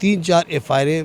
3-4 FIR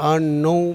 8-9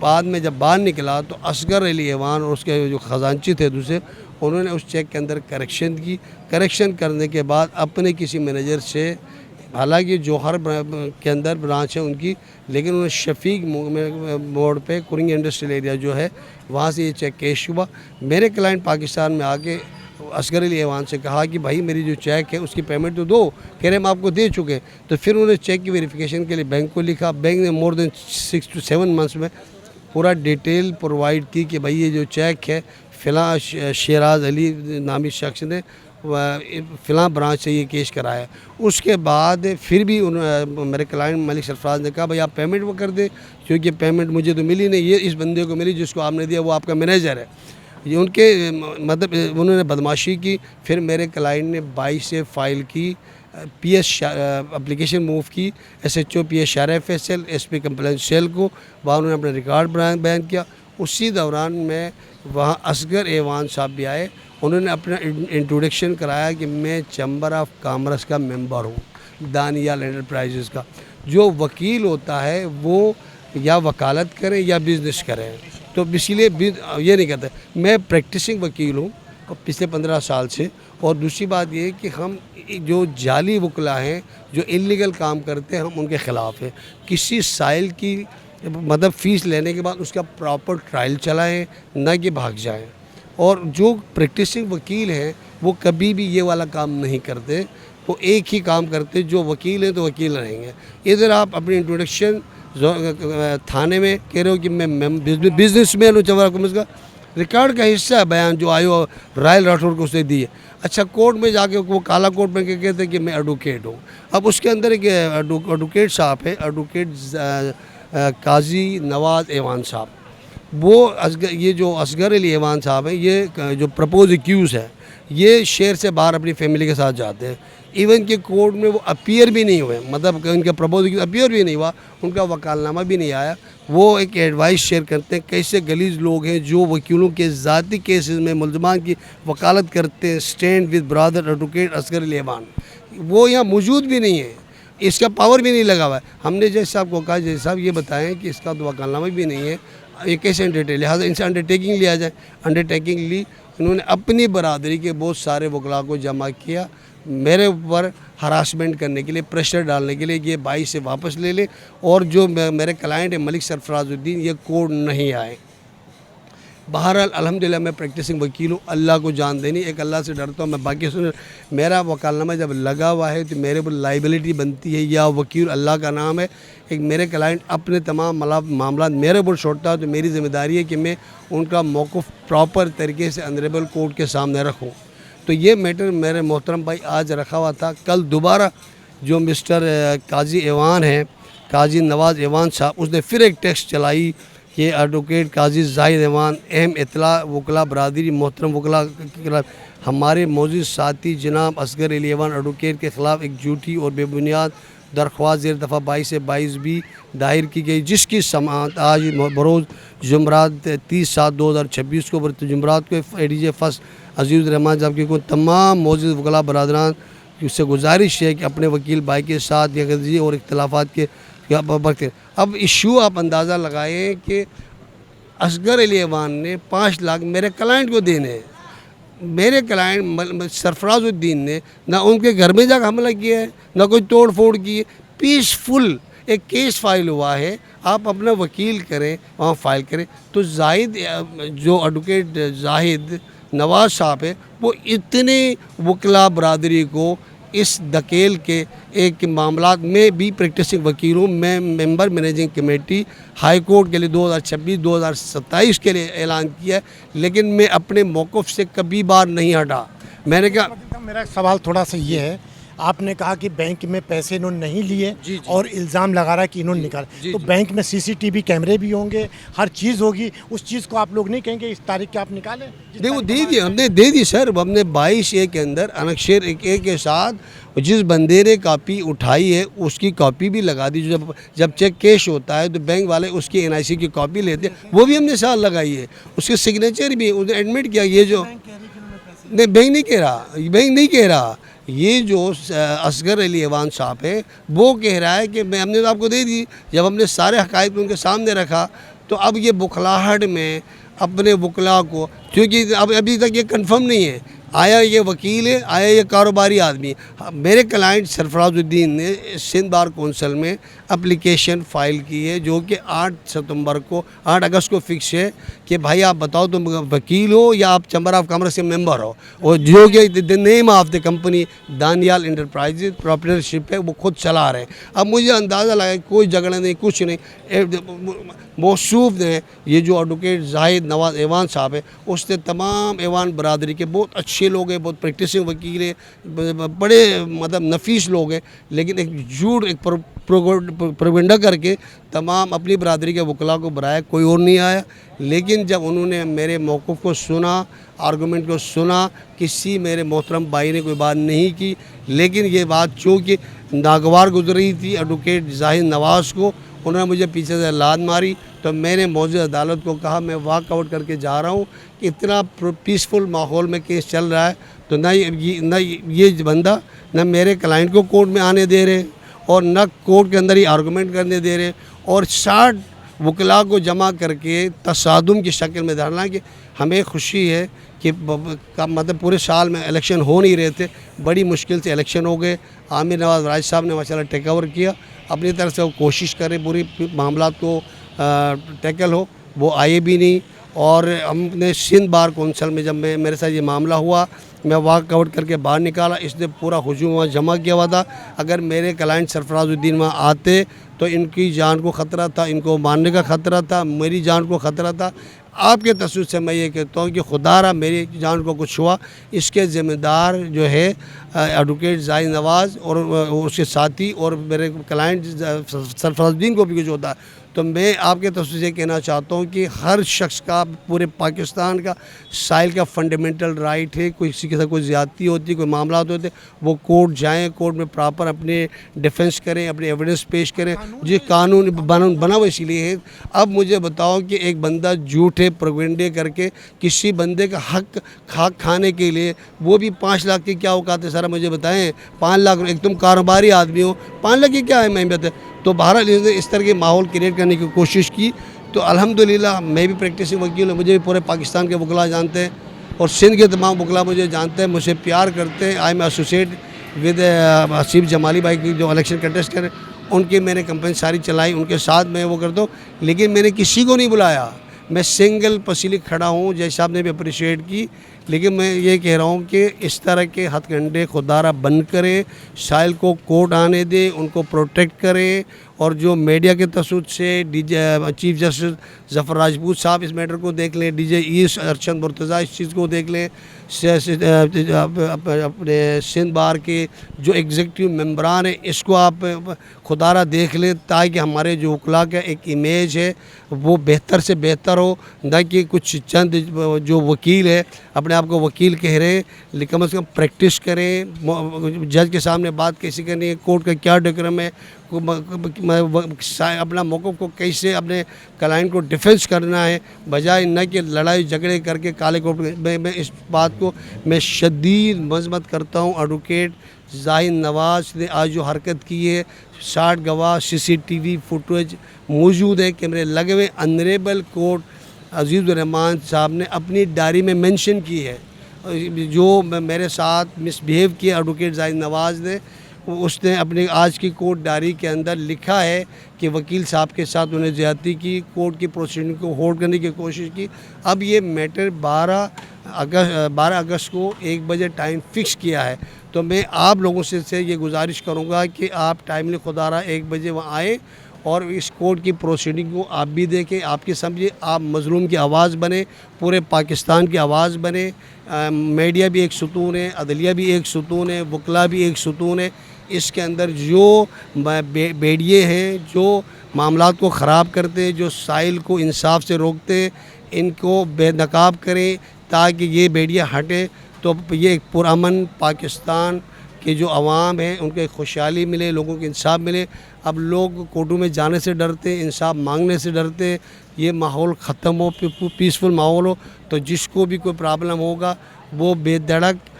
بعد میں جب باہر نکلا تو اصغر علی ایوان اور اس کے جو خزانچی تھے دوسرے، انہوں نے اس چیک کے اندر کریکشن کی. کریکشن کرنے کے بعد اپنے کسی مینیجر سے، حالانکہ جوہر کے اندر برانچ ہے ان کی، لیکن انہوں نے شفیق موڑ پہ کرنگ انڈسٹریل ایریا جو ہے وہاں سے یہ چیک کیش ہوا. میرے کلائنٹ پاکستان میں آ کے اصغر علی ایوان سے کہا کہ بھائی میری جو چیک ہے اس کی پیمنٹ تو دو، کہہ رہے ہم آپ کو دے چکے. تو پھر انہوں نے چیک کی ویریفیکیشن کے لیے بینک کو لکھا. بینک نے مور دین 6 to 7 months میں پورا ڈیٹیل پرووائڈ کی کہ بھائی یہ جو چیک ہے فلاں شیراز علی نامی شخص نے فلاں برانچ سے یہ کیش کرایا. اس کے بعد پھر بھی میرے کلائنٹ ملک سرفراز نے کہا بھائی آپ پیمنٹ وہ کر دیں، کیونکہ پیمنٹ مجھے تو ملی نہیں، یہ اس بندے کو ملی جس کو آپ نے دیا، وہ آپ کا مینیجر ہے. یہ ان کے مطلب انہوں نے بدماشی کی. پھر میرے کلائنٹ نے 22 سے فائل کی، پی ایس اپلیکیشن موو کی SHO PS Shara Faisal SP compliance cell کو. وہاں انہوں نے اپنا ریکارڈ بیان کیا. اسی دوران میں وہاں اصغر ایوان صاحب بھی آئے. انہوں نے اپنا انٹروڈکشن کرایا کہ میں چیمبر آف کامرس کا ممبر ہوں، دانیال انٹرپرائزز کا. جو وکیل ہوتا ہے وہ یا وکالت کریں یا بزنس کریں، تو اسی لیے یہ نہیں کرتا. میں پریکٹسنگ وکیل ہوں پچھلے 15 سال سے. اور دوسری بات یہ کہ ہم جو جعلی وکلا ہیں جو انلیگل کام کرتے ہیں ہم ان کے خلاف ہیں. کسی سائل کی مطلب فیس لینے کے بعد اس کا پراپر ٹرائل چلائیں، نہ کہ بھاگ جائیں. اور جو پریکٹسنگ وکیل ہیں وہ کبھی بھی یہ والا کام نہیں کرتے، وہ ایک ہی کام کرتے. جو وکیل ہیں تو وکیل رہیں گے. ادھر آپ اپنی انٹروڈکشن تھانے میں کہہ رہے ہو کہ میں بزنس مین ہوں، چیمبر آف کامرس کا ریکارڈ کا حصہ ہے بیان جو آئیو رائل راٹھور کو اس نے دی ہے. اچھا کورٹ میں جا کے وہ کالا کورٹ میں کہتے ہیں کہ میں ایڈوکیٹ ہوں. اب اس کے اندر ایک ایڈوکیٹ صاحب ہے، ایڈوکیٹ قاضی نواز ایوان صاحب. وہ یہ جو اصغر علی ایوان صاحب ہیں، یہ جو پرپوز ایکیوز ہے، یہ شہر سے باہر اپنی فیملی کے ساتھ جاتے ہیں. ایون کہ کورٹ میں وہ اپیئر بھی نہیں ہوئے، مطلب کہ ان کا پرپوز ایکیوز اپیئر بھی نہیں ہوا، ان کا وکالنامہ بھی نہیں آیا. وہ ایک ایڈوائس شیئر کرتے ہیں کیسے گلیز لوگ ہیں جو وکیلوں کے ذاتی کیسز میں ملزمان کی وکالت کرتے ہیں. Stand with brother advocate Asghar Ali Aiwan, وہ یہاں موجود بھی نہیں ہے، اس کا پاور بھی نہیں لگا ہوا ہے. ہم نے جیسے صاحب کو کہا، جیسے صاحب یہ بتائیں کہ اس کا تو وکالنامہ بھی نہیں ہے، یہ کیسے انڈرٹیک، لہٰذا ان سے انڈرٹیکنگ لیا جائے. انڈرٹیکنگ لی. انہوں نے اپنی برادری کے بہت سارے وکلاء کو جمع کیا میرے اوپر ہراسمنٹ کرنے کے لیے، پریشر ڈالنے کے لیے کہ یہ 22 سے واپس لے لے. اور جو میرے کلائنٹ ہیں ملک سرفراز الدین، یہ کورٹ نہیں آئے. بہرحال الحمدللہ میں پریکٹسنگ وکیل ہوں، اللہ کو جان دینی، ایک اللہ سے ڈرتا ہوں. میں باقی میرا وکالنامہ جب لگا ہوا ہے تو میرے پر لائبلٹی بنتی ہے، یا وکیل اللہ کا نام ہے. ایک میرے کلائنٹ اپنے تمام معاملات میرے اوپر چھوڑتا ہے تو میری ذمہ داری ہے کہ میں ان کا موقف پراپر طریقے سے آنریبل کورٹ کے سامنے رکھوں. تو یہ میٹر میرے محترم بھائی آج رکھا ہوا تھا. کل دوبارہ جو مسٹر قاضی ایوان ہیں، قاضی نواز ایوان صاحب، اس نے پھر ایک ٹیکسٹ چلائی کہ ایڈوکیٹ قاضی زاہد ایوان اہم اطلاع وکلا برادری محترم وکلا کے خلاف ہمارے موجود ساتھی جناب اصغر علی ایوان ایڈوکیٹ کے خلاف ایک جھوٹی اور بے بنیاد درخواست زیر دفعہ 22 سے 22 بھی دائر کی گئی، جس کی سماعت آج بروز جمعرات 30/7/2026 کو جمعرات کو ADJ فرسٹ عزیز الرحمان صاحب کی تمام موجود وکلا برادران اس سے گزارش ہے کہ اپنے وکیل بھائی کے ساتھ یا غرضی اور اختلافات کے برتے. اب ایشو آپ اندازہ لگائیں کہ اصغر علی ایوان نے 5 لاکھ میرے کلائنٹ کو دینے ہیں. میرے کلائنٹ سرفراز الدین نے نہ ان کے گھر میں جا کر حملہ کیا ہے، نہ کوئی توڑ پھوڑ کی ہے. پیسفل ایک کیس فائل ہوا ہے، آپ اپنا وکیل کریں، وہاں فائل کریں. تو زاہد جو ایڈوکیٹ زاہد نواز صاحب ہے، وہ اتنے وکلا برادری کو اس دھکیل کے ایک معاملات میں بھی پریکٹسنگ وکیل ہوں. میں ممبر مینیجنگ کمیٹی ہائی کورٹ کے لیے 2026-2027 کے لیے اعلان کیا ہے، لیکن میں اپنے موقف سے کبھی بار نہیں ہٹا. میں نے کہا میرا سوال تھوڑا سا یہ ہے، آپ نے کہا کہ بینک میں پیسے انہوں نے نہیں لیے اور الزام لگا رہا ہے کہ انہوں نے نکالا. تو بینک میں CCTV کیمرے بھی ہوں گے، ہر چیز ہوگی. اس چیز کو آپ لوگ نہیں کہیں گے اس تاریخ کے آپ نکالیں؟ وہ دے دی، ہم نے دے دی سر. ہم نے 22A کے اندر انکشیر 1A کے ساتھ جس بندے نے کاپی اٹھائی ہے اس کی کاپی بھی لگا دی. جب چیک کیش ہوتا ہے تو بینک والے اس کی NIC کی کاپی لیتے ہیں، وہ بھی ہم نے ساتھ لگائی ہے. اس کے سگنیچر بھی انہوں نے ایڈمٹ کیا. یہ جو نہیں، بینک نہیں کہہ رہا، بینک نہیں کہہ رہا. یہ جو اصغر علی ایوان صاحب ہے وہ کہہ رہا ہے کہ ہم نے تو آپ کو دے دی. جب ہم نے سارے حقائق ان کے سامنے رکھا تو اب یہ بخلاہٹ میں اپنے وکلا کو، کیونکہ ابھی تک یہ کنفرم نہیں ہے آیا یہ وکیل ہے آیا یہ کاروباری آدمی ہے۔ میرے کلائنٹ سرفراز الدین نے سندھ بار کونسل میں اپلیکیشن فائل کی ہے، جو کہ 8 اگست کو فکس ہے کہ بھائی آپ بتاؤ تم وکیل ہو یا آپ چیمبر آف کامرس کے ممبر ہو، اور جو کہ the name of the company Daniyal enterprises proprietorship ہے، وہ خود چلا رہے ہیں۔ اب مجھے اندازہ لگا کہ کوئی جھگڑا نہیں، کچھ نہیں، موصوف نے یہ جو ایڈوکیٹ زاہد نواز ایوان صاحب ہے، اس نے تمام ایوان برادری کے بہت اچھے لوگ ہیں، بہت پریکٹسنگ وکیل ہیں، بڑے مطلب نفیس لوگ ہیں، لیکن ایک جھوٹ ایک پروپیگنڈا کر کے تمام اپنی برادری کے وکلاء کو برایا، کوئی اور نہیں آیا۔ لیکن جب انہوں نے میرے موقف کو سنا، آرگومنٹ کو سنا، کسی میرے محترم بھائی نے کوئی بات نہیں کی، لیکن یہ بات چونکہ ناگوار گزر رہی تھی ایڈوکیٹ زاہد نواز کو، انہوں نے مجھے پیچھے سے لاد ماری، تو میں نے موجود عدالت کو کہا میں واک آؤٹ کر کے جا رہا ہوں کہ اتنا پیسفل ماحول میں کیس چل رہا ہے، تو نہ یہ بندہ نہ میرے کلائنٹ کو کورٹ میں آنے دے رہے اور نہ کورٹ کے اندر ہی آرگومنٹ کرنے دے رہے، اور 60 وکلاء کو جمع کر کے تصادم کی شکل میں دھرنا کہ ہمیں خوشی ہے کہ مطلب پورے سال میں الیکشن ہو نہیں رہے تھے، بڑی مشکل سے الیکشن ہو گئے۔ عامر نواز راج صاحب نے ماشاءاللہ ٹیک اوور کیا، اپنی طرف سے وہ کوشش کرے پوری معاملات کو ٹیکل ہو، وہ آئے بھی نہیں۔ اور ہم نے سندھ بار کونسل میں جب میرے ساتھ یہ معاملہ ہوا، میں واک آؤٹ کر کے باہر نکالا، اس نے پورا ہجوم وہاں جمع کیا ہوا تھا۔ اگر میرے کلائنٹ سرفراز الدین وہاں آتے تو ان کی جان کو خطرہ تھا، ان کو مارنے کا خطرہ تھا، میری جان کو خطرہ تھا۔ آپ کے تصور سے میں یہ کہتا ہوں کہ خدا را میری جان کو کچھ ہوا، اس کے ذمہ دار جو ہے ایڈوکیٹ زاہد نواز اور اس کے ساتھی، اور میرے کلائنٹ سرفراز الدین کو بھی کچھ ہوتا ہے۔ تو میں آپ کے تصور سے کہنا چاہتا ہوں کہ ہر شخص کا، پورے پاکستان کا سائل کا فنڈامنٹل رائٹ ہے، کوئی کسی کے ساتھ کوئی زیادتی ہوتی، کوئی معاملات ہوتے، وہ کورٹ جائیں، کورٹ میں پراپر اپنے ڈیفنس کریں، اپنے ایویڈنس پیش کریں، جو قانون بنا ہوا اسی لیے ہے۔ اب مجھے بتاؤ کہ ایک بندہ جھوٹے پروپیگنڈے کر کے کسی بندے کا حق کھانے کے لیے، وہ بھی 5 لاکھ کی کیا اوقات ہے سارا مجھے بتائیں، 5 لاکھ، ایک تم کاروباری آدمی ہو، 5 لاکھ کی کیا اہمیت ہے؟ تو بہرحال اس طرح کے ماحول کریٹ کرنے کی کوشش کی، تو الحمدللہ میں بھی پریکٹسنگ وکیل ہوں، مجھے بھی پورے پاکستان کے وکلاء جانتے ہیں، اور سندھ کے تمام وکلاء مجھے جانتے ہیں، مجھ سے پیار کرتے ہیں۔ I am associate with Asif Jamali بھائی کی جو الیکشن کنٹیسٹ کریں، ان کی میں نے کمپین ساری چلائی، ان کے ساتھ میں وہ کرتا ہوں، لیکن میں نے کسی کو نہیں بلایا، میں سنگل پسیلی کھڑا ہوں، جیسے صاحب نے بھی اپریشیٹ کی۔ لیکن میں یہ کہہ رہا ہوں کہ اس طرح کے ہتھ کنڈے خدارہ بند کرے، سائل کو کورٹ آنے دے، ان کو پروٹیکٹ کرے، اور جو میڈیا کے تصوت سے چیف جسٹس ظفر راجپوت صاحب اس میٹر کو دیکھ لیں، D J S Arshad Murtaza اس چیز کو دیکھ لیں، اپنے سندھ بار کے جو ایگزیکٹو ممبران ہیں اس کو آپ خدا را دیکھ لیں، تاکہ ہمارے جو وکلاء کا ایک امیج ہے وہ بہتر سے بہتر ہو، نہ کہ کچھ چند جو وکیل ہے اپنے آپ کو وکیل کہہ رہے ہیں، کم از کم پریکٹس کریں، جج کے سامنے بات کیسی کرنی ہے، کورٹ کا کیا ڈیکورم ہے، اپنا موقف کو کیسے اپنے کلائنٹ کو ڈیفینس کرنا ہے، بجائے نہ کہ لڑائی جھگڑے کر کے کالے کوٹ میں اس بات کو میں شدید مذمت کرتا ہوں۔ ایڈوکیٹ زاہد نواز نے آج جو حرکت کی ہے، 60 گواہ CCTV فوٹیج موجود ہے، کیمرے لگے ہوئے، آنریبل کورٹ عزیز الرحمان صاحب نے اپنی ڈائری میں مینشن کی ہے، جو میرے ساتھ مس بیہیو کیا ایڈوکیٹ زاہد نواز نے، اس نے اپنی آج کی کورٹ ڈائری کے اندر لکھا ہے کہ وکیل صاحب کے ساتھ انہیں زیادتی کی، کورٹ کی پروسیڈنگ کو ہولڈ کرنے کی کوشش کی۔ اب یہ میٹر 12 اگست کو 1 بجے ٹائم فکس کیا ہے، تو میں آپ لوگوں سے یہ گزارش کروں گا کہ آپ ٹائملی خدا را 1 بجے وہاں آئیں، اور اس کورٹ کی پروسیڈنگ کو آپ بھی دیکھیں، آپ کی سمجھیں، آپ مظلوم کی آواز بنیں، پورے پاکستان کی آواز بنیں۔ میڈیا بھی ایک ستون ہے، عدلیہ بھی ایک ستون ہے، وکلاء بھی ایک ستون ہے۔ اس کے اندر جو بیڑیے ہیں، جو معاملات کو خراب کرتے ہیں، جو سائل کو انصاف سے روکتے ہیں، ان کو بے نقاب کریں تاکہ یہ بیڑیاں ہٹیں، تو یہ ایک پرامن پاکستان کہ جو عوام ہیں ان کو ایک خوشحالی ملے، لوگوں کو انصاف ملے۔ اب لوگ کورٹوں میں جانے سے ڈرتے ہیں، انصاف مانگنے سے ڈرتے ہیں، یہ ماحول ختم ہو، پیسفل ماحول ہو، تو جس کو بھی کوئی پرابلم ہوگا وہ بے دھڑک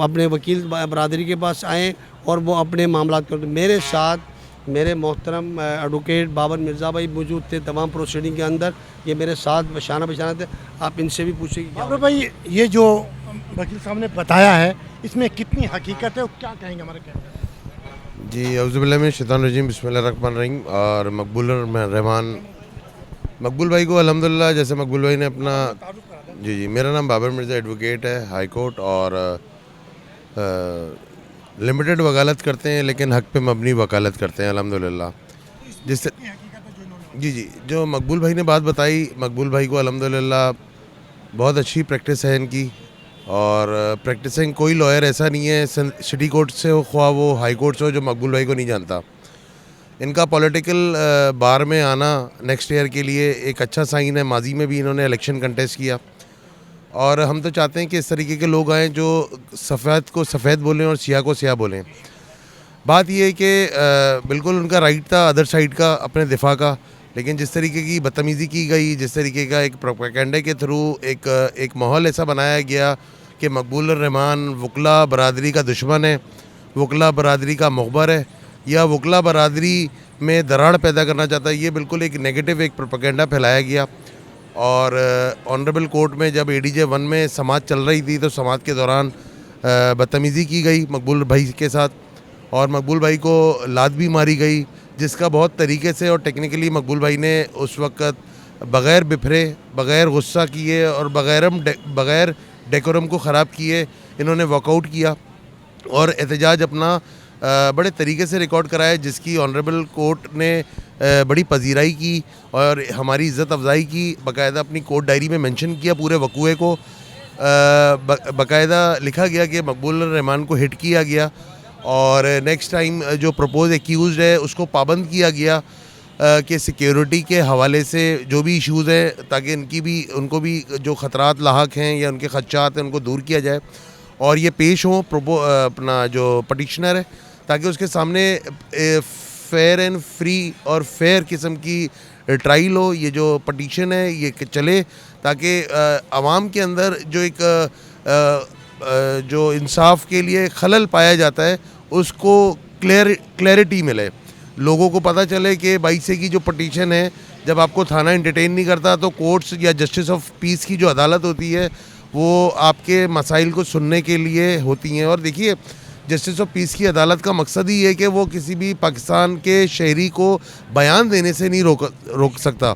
اپنے وکیل برادری کے پاس آئیں اور وہ اپنے معاملات کرتے۔ میرے ساتھ میرے محترم ایڈوکیٹ بابر مرزا بھائی موجود تھے تمام پروسیڈنگ کے اندر. یہ میرے ساتھ شانہ بشانہ تھے. آپ ان سے بھی پوچھیں کہ بابر بھائی یہ جو وکیل صاحب نے بتایا ہے اس میں کتنی حقیقت ہے اور کیا کہیں گے ہمارے کہنے؟ جی اعوذ باللہ من الشیطان الرجیم بسم اللہ الرحمن الرحیم. اور مقبول بھائی کو الحمدللہ جیسے مقبول بھائی نے اپنا جی میرا نام بابر مرزا ایڈوکیٹ ہے ہائی کورٹ اور لمیٹڈ وکالت کرتے ہیں لیکن حق پہ مبنی وکالت کرتے ہیں الحمدللہ. جس سے جی جو مقبول بھائی نے بات بتائی, مقبول بھائی کو الحمدللہ بہت اچھی پریکٹس ہے ان کی. اور پریکٹسنگ کوئی لائر ایسا نہیں ہے سٹی کورٹ سے ہو خواہ وہ ہائی کورٹ سے ہو جو مقبول بھائی کو نہیں جانتا. ان کا پولیٹیکل بار میں آنا نیکسٹ ایئر کے لیے ایک اچھا سائن ہے. ماضی میں بھی انہوں نے الیکشن کنٹیسٹ کیا اور ہم تو چاہتے ہیں کہ اس طریقے کے لوگ آئیں جو سفید کو سفید بولیں اور سیاہ کو سیاہ بولیں. بات یہ ہے کہ بالکل ان کا رائٹ تھا ادر سائڈ کا اپنے دفاع کا, لیکن جس طریقے کی بدتمیزی کی گئی, جس طریقے کا ایک پروپیگنڈے کے تھرو ایک ماحول ایسا بنایا گیا کہ مقبول الرحمان وکلا برادری کا دشمن ہے, وکلا برادری کا مخبر ہے یا وکلا برادری میں دراڑ پیدا کرنا چاہتا ہے, یہ بالکل ایک نیگیٹو ایک پروپیگنڈا پھیلایا گیا. اور آنریبل کورٹ میں جب ADJ 1 میں سماعت چل رہی تھی تو سماعت کے دوران بدتمیزی کی گئی مقبول بھائی کے ساتھ اور مقبول بھائی کو لات بھی ماری گئی, جس کا بہت طریقے سے اور ٹیکنیکلی مقبول بھائی نے اس وقت بغیر بپھرے, بغیر غصہ کیے اور بغیر ڈیکورم کو خراب کیے انہوں نے واک آؤٹ کیا اور احتجاج اپنا بڑے طریقے سے ریکارڈ کرایا, جس کی آنریبل کورٹ نے بڑی پذیرائی کی اور ہماری عزت افزائی کی. باقاعدہ اپنی کورٹ ڈائری میں مینشن کیا پورے وقوعے کو, باقاعدہ لکھا گیا کہ مقبول الرحمان کو ہٹ کیا گیا اور نیکسٹ ٹائم جو پروپوز ایکیوزڈ ہے اس کو پابند کیا گیا کہ سیکیورٹی کے حوالے سے جو بھی ایشوز ہیں تاکہ ان کو بھی جو خطرات لاحق ہیں یا ان کے خدشات ہیں ان کو دور کیا جائے اور یہ پیش ہوں اپنا جو پٹیشنر ہے تاکہ اس کے سامنے فیئر اینڈ فری اور فیئر قسم کی ٹرائل ہو. یہ جو پٹیشن ہے یہ چلے تاکہ عوام کے اندر جو ایک جو انصاف کے لیے خلل پایا جاتا ہے اس کو کلیئرٹی ملے, لوگوں کو پتہ چلے کہ 22 کی جو پٹیشن ہے جب آپ کو تھانہ انٹرٹین نہیں کرتا تو کورٹس یا جسٹس آف پیس کی جو عدالت ہوتی ہے وہ آپ کے مسائل کو سننے کے لیے ہوتی ہیں. اور دیکھیے جسٹس آف پیس کی عدالت کا مقصد ہی ہے کہ وہ کسی بھی پاکستان کے شہری کو بیان دینے سے نہیں روک سکتا.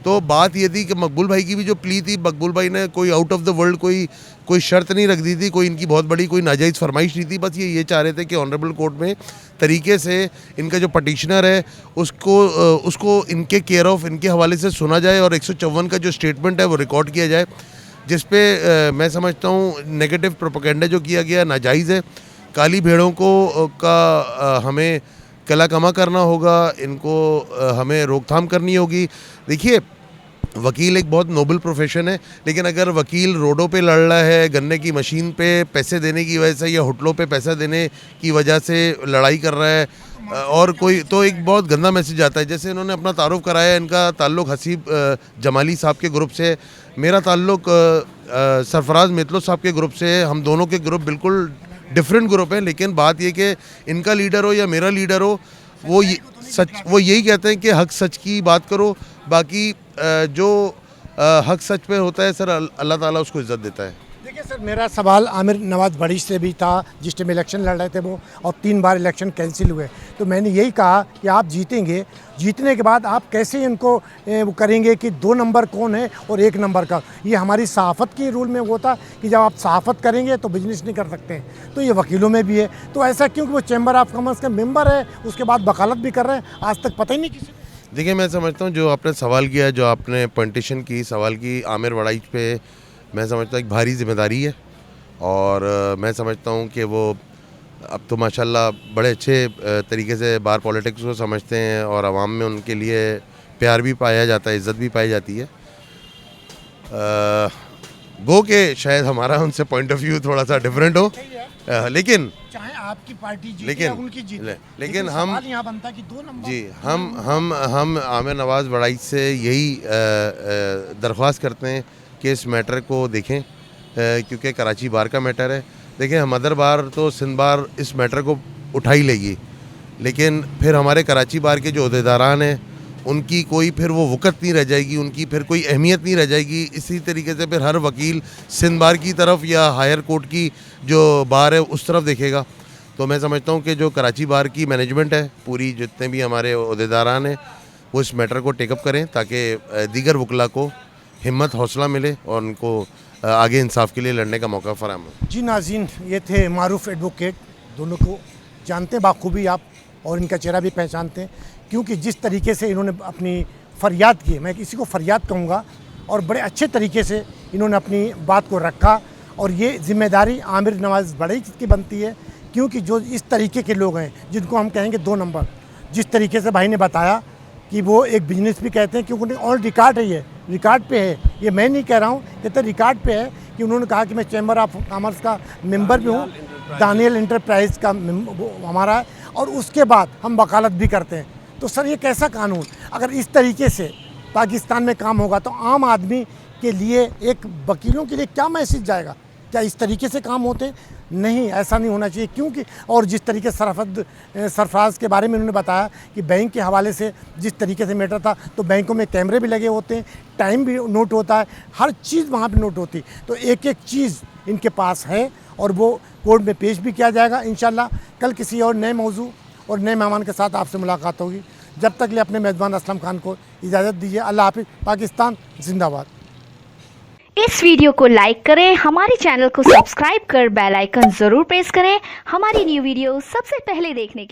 تو بات یہ تھی کہ مقبول بھائی کی بھی جو پلی تھی, مقبول بھائی نے کوئی آؤٹ آف دا ورلڈ کوئی شرط نہیں رکھ دی تھی, کوئی ان کی بہت بڑی کوئی ناجائز فرمائش نہیں تھی. بس یہ چاہ رہے تھے کہ آنریبل کورٹ میں طریقے سے ان کا جو پٹیشنر ہے اس کو ان کے کیئر آف ان کے حوالے سے سنا جائے اور 154 کا جو اسٹیٹمنٹ ہے وہ ریکارڈ کیا جائے, جس پہ میں سمجھتا ہوں نیگیٹو پروپیگنڈا جو کیا گیا ناجائز ہے. کالی بھیڑوں کا ہمیں کلا کما کرنا ہوگا, ان کو ہمیں روک تھام کرنی ہوگی. دیکھیے وکیل ایک بہت نوبل پروفیشن ہے, لیکن اگر وکیل روڈوں پہ لڑ رہا ہے, گنے کی مشین پہ پیسے دینے کی وجہ سے یا ہوٹلوں پہ پیسہ دینے کی وجہ سے لڑائی کر رہا ہے اور کوئی, تو ایک بہت گندا میسج آتا ہے. جیسے انہوں نے اپنا تعارف کرایا, ان کا تعلق حسیب جمالی صاحب کے گروپ سے, میرا تعلق سرفراز میتلو صاحب کے گروپ سے. ہم دونوں کے گروپ بالکل ڈفرینٹ گروپ ہیں, لیکن بات یہ کہ ان کا لیڈر ہو یا میرا لیڈر ہو وہ یہی کہتے ہیں کہ حق سچ کی بات کرو, باقی جو حق سچ پہ ہوتا ہے سر اللہ تعالیٰ اس کو عزت دیتا ہے. دیکھیے سر میرا سوال عامر نواز بڑیچ سے بھی تھا جس ٹائم الیکشن لڑ رہے تھے وہ, اور 3 بار الیکشن کینسل ہوئے, تو میں نے یہی کہا کہ آپ جیتیں گے, جیتنے کے بعد آپ کیسے ان کو وہ کریں گے کہ 2 نمبر کون ہے اور 1 نمبر کا. یہ ہماری صحافت کی رول میں وہ تھا کہ جب آپ صحافت کریں گے تو بزنس نہیں کر سکتے ہیں, تو یہ وکیلوں میں بھی ہے. تو ایسا کیوں کہ وہ چیمبر آف کامرس کا ممبر ہے, اس کے بعد وکالت بھی کر رہے ہیں, آج تک پتہ ہی نہیں کسی. دیکھیں میں سمجھتا ہوں جو آپ نے سوال کیا, جو آپ نے پوائنٹیشن کی سوال کی عامر وڑائچ پہ, میں سمجھتا ہوں ایک بھاری ذمہ داری ہے اور میں سمجھتا ہوں کہ وہ اب تو ماشاءاللہ بڑے اچھے طریقے سے بار پولیٹکس کو سمجھتے ہیں اور عوام میں ان کے لیے پیار بھی پایا جاتا ہے, عزت بھی پائی جاتی ہے. گو کہ شاید ہمارا ان سے پوائنٹ آف ویو تھوڑا سا ڈفرینٹ ہو, لیکن چاہے آپ کی پارٹی جیتے یا ان کی جیتے, لیکن ہم یہاں بنتا کہ 2 نمبر. جی ہم عامر نواز وڑائچ سے یہی درخواست کرتے ہیں کہ اس میٹر کو دیکھیں, کیونکہ کراچی بار کا میٹر ہے. دیکھیں ہمدر بار تو سندھ بار اس میٹر کو اٹھا ہی لے گی, لیکن پھر ہمارے کراچی بار کے جو عہدیداران ہیں ان کی کوئی پھر وہ وقت نہیں رہ جائے گی, ان کی پھر کوئی اہمیت نہیں رہ جائے گی. اسی طریقے سے پھر ہر وکیل سندھ بار کی طرف یا ہائر کورٹ کی جو بار ہے اس طرف دیکھے گا. تو میں سمجھتا ہوں کہ جو کراچی بار کی مینجمنٹ ہے پوری, جتنے بھی ہمارے عہدیداران ہیں, وہ اس میٹر کو ٹیک اپ کریں تاکہ دیگر وکلا کو ہمت حوصلہ ملے اور ان کو آگے انصاف کے لیے لڑنے کا موقع فراہم ہو. جی ناظرین, یہ تھے معروف ایڈوکیٹ, دونوں کو جانتے ہیں بخوبی آپ اور ان کا چہرہ بھی پہچانتے ہیں, کیونکہ جس طریقے سے انہوں نے اپنی فریاد کی, میں کسی کو فریاد کہوں گا, اور بڑے اچھے طریقے سے انہوں نے اپنی بات کو رکھا. اور یہ ذمہ داری عامر نواز بڑی کی بنتی ہے, کیونکہ جو اس طریقے کے لوگ ہیں جن کو ہم کہیں گے 2 نمبر, جس طریقے سے بھائی نے بتایا کہ وہ ایک بزنس بھی کہتے ہیں, کیونکہ انہیں آن ریکارڈ ہے, یہ ریکارڈ پہ ہے, یہ میں نہیں کہہ رہا ہوں, یہ تو ریکارڈ پہ ہے کہ انہوں نے کہا کہ میں چیمبر آف کامرس کا ممبر بھی ہوں, دانیل انٹرپرائز کا ہمارا ہے, اور اس کے بعد ہم وکالت بھی کرتے ہیں. تو سر یہ کیسا قانون, اگر اس طریقے سے پاکستان میں کام ہوگا تو عام آدمی کے لیے, ایک وکیلوں کے لیے کیا میسیج جائے گا؟ کیا اس طریقے سے کام ہوتے ہیں؟ نہیں, ایسا نہیں ہونا چاہیے. کیونکہ اور جس طریقے سے سرفراز کے بارے میں انہوں نے بتایا کہ بینک کے حوالے سے جس طریقے سے میٹر تھا, تو بینکوں میں کیمرے بھی لگے ہوتے ہیں, ٹائم بھی نوٹ ہوتا ہے, ہر چیز وہاں پہ نوٹ ہوتی, تو ایک ایک چیز ان کے پاس ہے, اور وہ کورٹ میں پیش بھی کیا جائے گا انشاءاللہ. کل کسی اور نئے موضوع اور نئے مہمان کے ساتھ آپ سے ملاقات ہوگی. جب تک لے اپنے میزبان اسلم خان کو اجازت دیجیے. اللہ حافظ. پاکستان زندہ باد. اس ویڈیو کو لائک کریں, ہمارے چینل کو سبسکرائب کر بیل آئیکن ضرور پریس کریں ہماری نیو ویڈیو سب سے پہلے دیکھنے کے لیے.